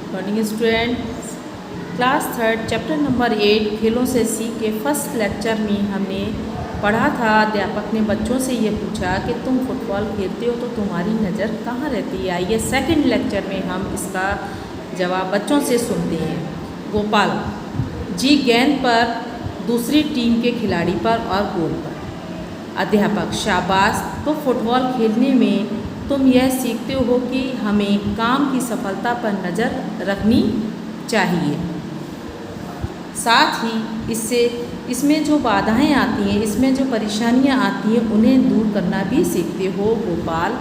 Morning student, class third chapter number 8 खेलों से सीख के फर्स्ट लेक्चर में हमने पढ़ा था। अध्यापक ने बच्चों से ये पूछा कि तुम फुटबॉल खेलते हो तो तुम्हारी नज़र कहाँ रहती है। आइए सेकंड लेक्चर में हम इसका जवाब बच्चों से सुनते हैं। गोपाल जी गेंद पर, दूसरी टीम के खिलाड़ी पर और गोल पर। अध्यापक शाबाश, तो फुटबॉल खेलने में तुम यह सीखते हो कि हमें काम की सफलता पर नज़र रखनी चाहिए, साथ ही इसमें जो बाधाएं आती हैं, इसमें जो परेशानियां आती हैं, उन्हें दूर करना भी सीखते हो। गोपाल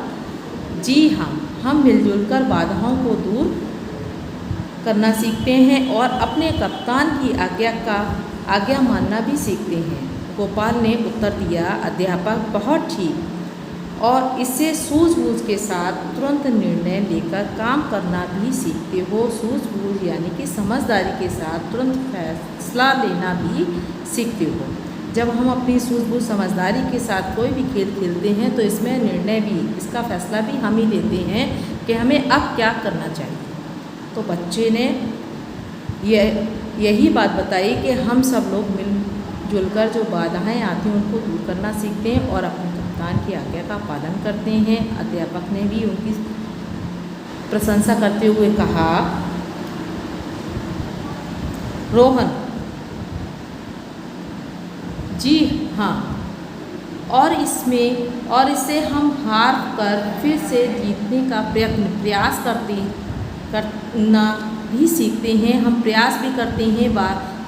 जी हाँ, हम मिलजुल कर बाधाओं को दूर करना सीखते हैं और अपने कप्तान की आज्ञा मानना भी सीखते हैं। गोपाल ने उत्तर दिया। अध्यापक बहुत ठीक, और इससे सूझबूझ के साथ तुरंत निर्णय लेकर काम करना भी सीखते हो। सूझबूझ यानी कि समझदारी के साथ तुरंत फैसला लेना भी सीखते हो। जब हम अपनी सूझबूझ समझदारी के साथ कोई भी खेल खेलते हैं तो इसमें निर्णय भी, इसका फैसला भी हम ही लेते हैं कि हमें अब क्या करना चाहिए। तो बच्चे ने यही बात बताई कि हम सब लोग मिलजुल कर जो बाधाएं आती हैं उनको दूर करना सीखते हैं और अपने कप्तान की आज्ञा का पालन करते हैं। अध्यापक ने भी उनकी प्रशंसा करते हुए कहा। रोहन जी हाँ, और इससे हम हार कर फिर से जीतने का प्रयास करना भी सीखते हैं। हम प्रयास भी करते हैं,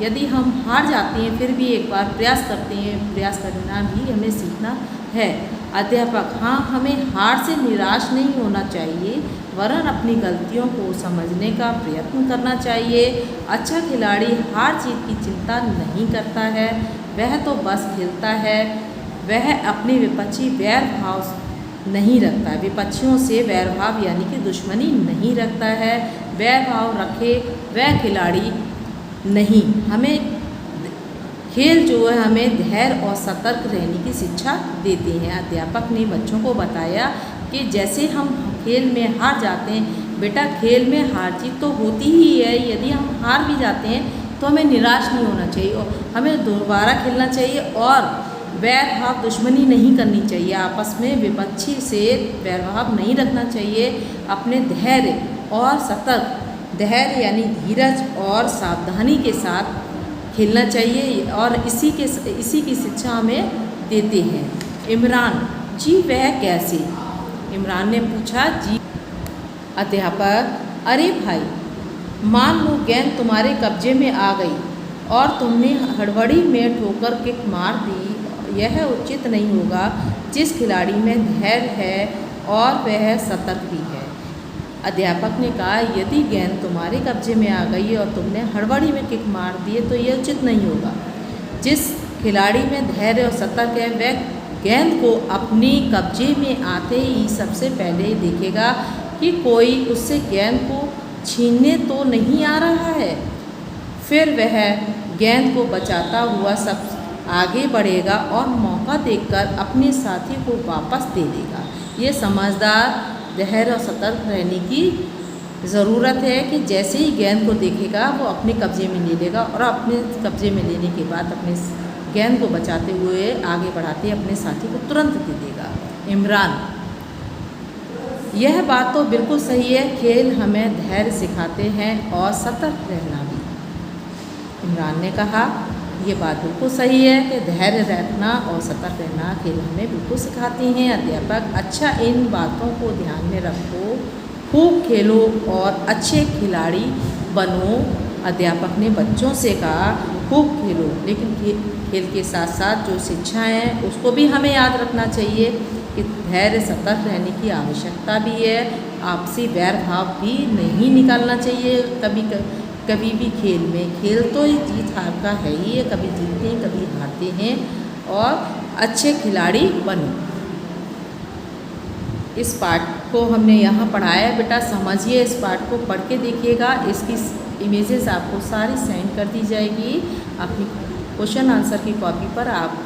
यदि हम हार जाते हैं फिर भी एक बार प्रयास करते हैं। प्रयास करना भी हमें सीखना है। अध्यापक हाँ, हमें हार से निराश नहीं होना चाहिए, वरन अपनी गलतियों को समझने का प्रयत्न करना चाहिए। अच्छा खिलाड़ी हार जीत की चिंता नहीं करता है, वह तो बस खेलता है। वह अपने विपक्षी वैर भाव नहीं रखता है, विपक्षियों से वैर भाव यानी कि दुश्मनी नहीं रखता है। वैर भाव रखे वह खिलाड़ी नहीं। हमें खेल जो है हमें धैर्य और सतर्क रहने की शिक्षा देते हैं। अध्यापक ने बच्चों को बताया कि जैसे हम खेल में हार जाते हैं, बेटा खेल में हार जीत तो होती ही है। यदि हम हार भी जाते हैं तो हमें निराश नहीं होना चाहिए और हमें दोबारा खेलना चाहिए और वैर भाव दुश्मनी नहीं करनी चाहिए। आपस में विपक्षी से वैर भाव नहीं रखना चाहिए। अपने धैर्य और सतर्क, धैर्य यानी धीरज और सावधानी के साथ खेलना चाहिए और इसी की शिक्षा हमें देते हैं। इमरान जी वह कैसे? इमरान ने पूछा। जी अध्यापक अरे भाई, मान लो गेंद तुम्हारे कब्जे में आ गई और तुमने हड़बड़ी में ठोकर किक मार दी। यह उचित नहीं होगा। जिस खिलाड़ी में धैर्य है और वह सतर्क भी है। अध्यापक ने कहा यदि गेंद तुम्हारे कब्जे में आ गई और तुमने हड़बड़ी में किक मार दी तो यह उचित नहीं होगा। जिस खिलाड़ी में धैर्य और सतर्क है वह गेंद को अपने कब्जे में आते ही सबसे पहले देखेगा कि कोई उससे गेंद को छीनने तो नहीं आ रहा है। फिर वह गेंद को बचाता हुआ सब आगे बढ़ेगा और मौका देखकर अपने साथी को वापस दे देगा। ये समझदार, धैर्य और सतर्क रहने की ज़रूरत है कि जैसे ही गेंद को देखेगा वो अपने कब्जे में ले लेगा और अपने कब्जे में लेने के बाद अपने गेंद को बचाते हुए आगे बढ़ाते अपने साथी को तुरंत दे देगा। इमरान यह बात तो बिल्कुल सही है। खेल हमें धैर्य सिखाते हैं और सतर्क रहना भी। इमरान ने कहा ये बात बिल्कुल सही है कि धैर्य रखना और सतर्क रहना खेल हमें बिल्कुल सिखाते हैं। अध्यापक अच्छा, इन बातों को ध्यान में रखो, खूब खेलो और अच्छे खिलाड़ी बनो। अध्यापक ने बच्चों से कहा खूब खेलो, लेकिन खेल के साथ साथ जो शिक्षाएं हैं उसको भी हमें याद रखना चाहिए कि धैर्य सतर्क रहने की आवश्यकता भी है। आपसी वैर भाव भी नहीं निकालना चाहिए कभी भी खेल में। खेल तो ये जीत हार का है ही है, कभी जीतते हैं कभी हारते हैं और अच्छे खिलाड़ी बनो। इस पाठ को हमने यहाँ पढ़ाया बेटा, समझिए, इस पाठ को पढ़ के देखिएगा। इसकी इमेजेस आपको सारी सेंड कर दी जाएगी। अपनी क्वेश्चन आंसर की कॉपी पर आप